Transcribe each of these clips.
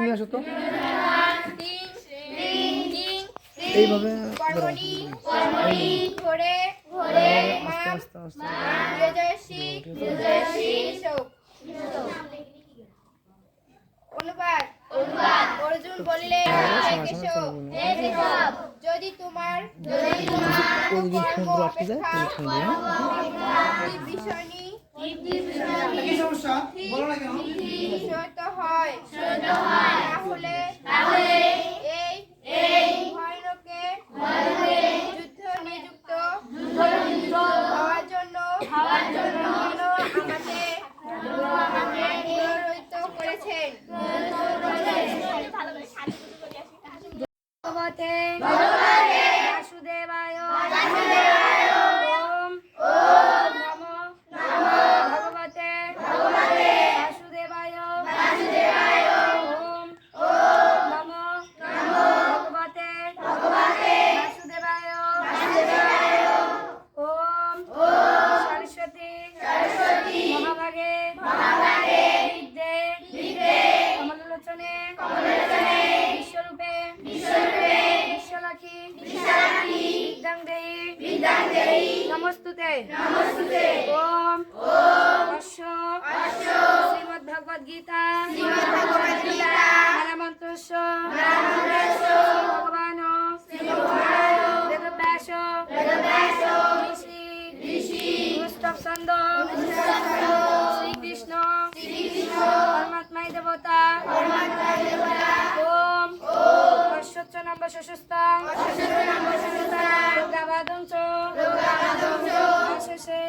নিয়ে আসো তো এইভাবে আস্তে আস্তে অনুবাদ অর্জুন বললেন যদি তোমার কর্ম অপেক্ষা সত্য হয় তাহলে এই ভয়ানকে যুদ্ধ নিযুক্ত হওয়ার জন্য আমাকে পুনরুত্থিত করেছেন। ভগবতে বাসুদেবায় ওম নমো ভগবতে বাসুদেবায় ওম নমো ভগবতে বাসুদেবায় ওম সরস্বতী মহাভাগে বিদ্যে কমলোচনে বিশ্বরূপে বিশ্বলাক্ষী বিদ্যাং দেহি নমস্তুতে ওম অশ্ব শ্রীমদ্ভগবদ গীতা মন্ত্রস্য ভগবান বেদব্যাস ঋষি গুস্তব শ্রীকৃষ্ণ পরমাত্মাই দেবতা ওম অশ্বচ্ছ নম্ব শশস্তং দুর্গাবাদং চ আশেষে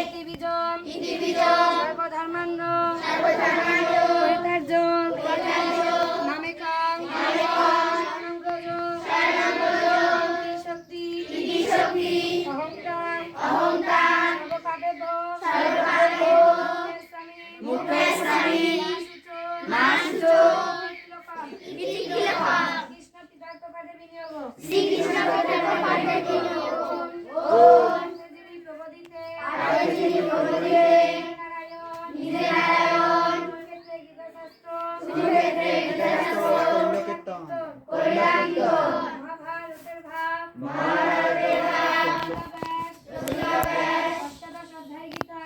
ইতিবীজম সর্বধর্মান্ন পরিত্যাজ্যং মামেকাং শক্তি অহংকার মুখেস্বামী মহাভারতের ভাব অষ্টাদশাধ্যায় গীতা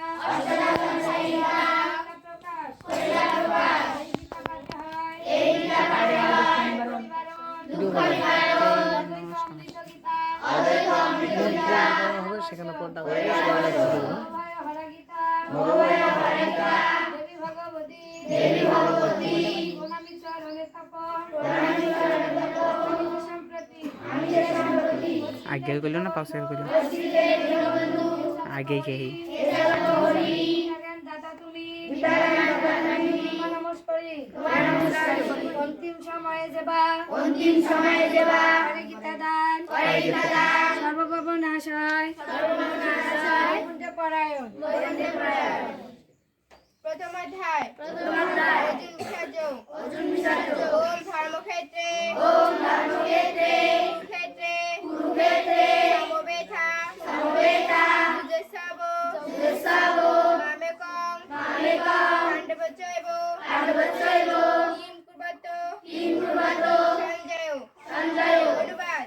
সেখানে পর্দা आगे कइलो ना पास कइलो आगे के ही দাদা তুমি নমস্কারী অন্তিম সময়ে যাবা গীতা দান সর্বপাপ নাশায় পরায়ণ প্রথম অধ্যায় অর্জুন বিষাদ ওম ধর্মক্ষেত্রে কুরুক্ষেত্রে সমবেতা যুজস্ব মামেকং পাণ্ডবচৈব কিম কুর্বত সঞ্জয় অনুবাদ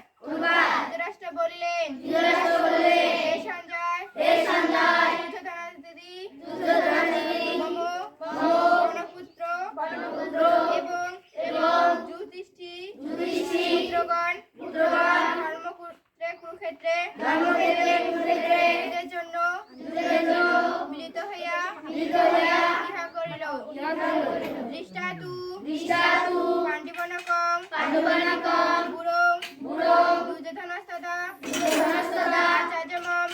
ধৃতরাষ্ট্র বললেন হে সঞ্জয় মম পুত্র এবং যুধিষ্ঠির পুত্রগণ কুরুক্ষেত্রে যুদ্ধের জন্য মিলিত হইয়া ইহা করিল। দৃষ্টাতু পাণ্ডবানাকং পুরং দুর্যোধনস্তদা আচার্যমম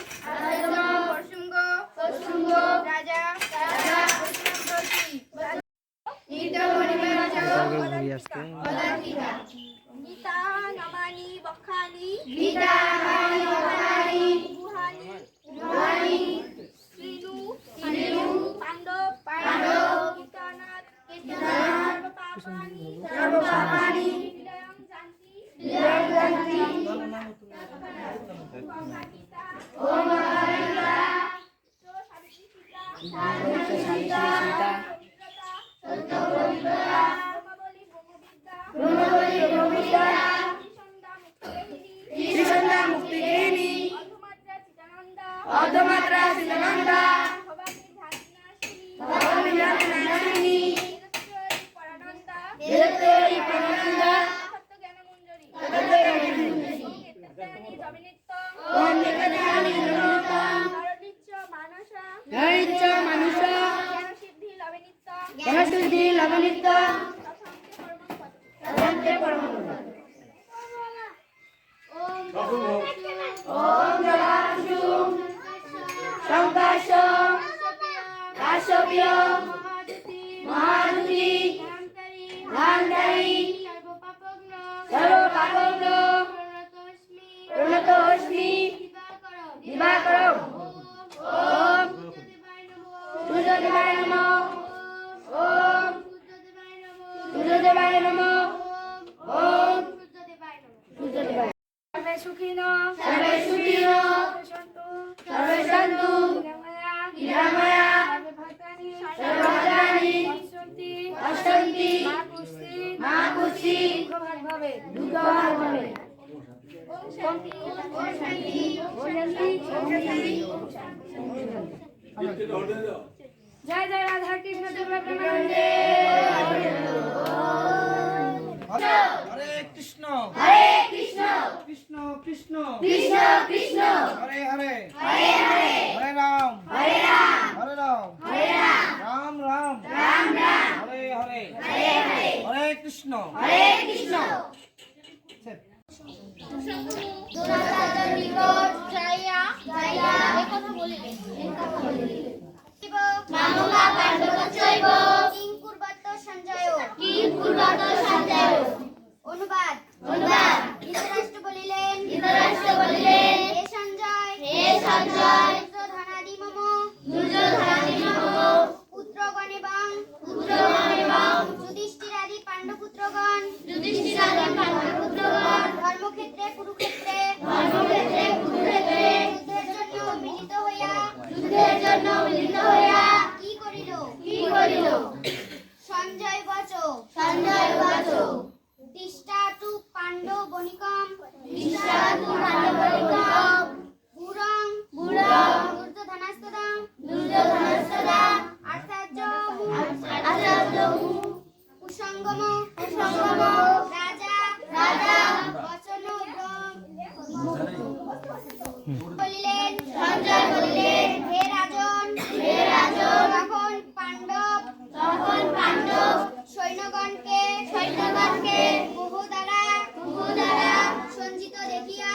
পরশুঙ্গ রাজা গীতা নামানি বখানি গুহানি শ্রীনু পাণ্ডব কীর্তনাথ সর্বপাপানি জানতি ওম সীতা নৈচ মানুষ জ্ঞানসিদ্ধি লবনিত্য তদন্তে পরমপদ। ওম জলাংশুং সংকাশ কাশ্যপীয় মহাদুতি ধান্তারি সর্বপাপগ্ন প্রণতোস্মি দিবাকরম। ওম সূর্যদেবায় নমঃ। ওম সূর্যদেবায় নমঃ। ওম সূর্যদেবায়। সর্বে সুখিনঃ সর্বে সুখিনঃ সর্বে সন্তু নিরাময়া সর্বভদ্রাণি পশ্যন্তি মা কুষ্ঠি দুঃখভাগ ভবে। জয় জয় রাধা কৃষ্ণ দেব প্রেমানন্দে। হরে কৃষ্ণ হরে কৃষ্ণ কৃষ্ণ কৃষ্ণ কৃষ্ণ কৃষ্ণ হরে হরে হরে হরে হরে রাম হরে রাম হরে রাম হরে রাম রাম রাম রাম রাম হরে হরে হরে হরে হরে কৃষ্ণ হরে কৃষ্ণ। দুরাচার নিকট যাইয়া এই কথা বলিলে মামকা পাণ্ডবচ্চৈব কিং কুর্বত সঞ্জয় অনুবাদ ধৃতরাষ্ট্র বলিলেন হে সঞ্জয় দুর্যোধনাদি মম পুত্রগণ এবং যুধিষ্ঠিরাদি পাণ্ডবপুত্রগণ ধর্মক্ষেত্রে কুরুক্ষেত্রে যুদ্ধের জন্য মিলিত হইয়া কি করিল সঞ্জয় বচ দিষ্টাতু পাণ্ডব বণিকম গুরং দুর্যোধনাস্তদম আচার্য কুসঙ্গম রাজা বচন বলিলেন হে রাজন তখন পাণ্ডব সৈন্যগণকে বহু দ্বারা সঞ্জিত দেখিয়া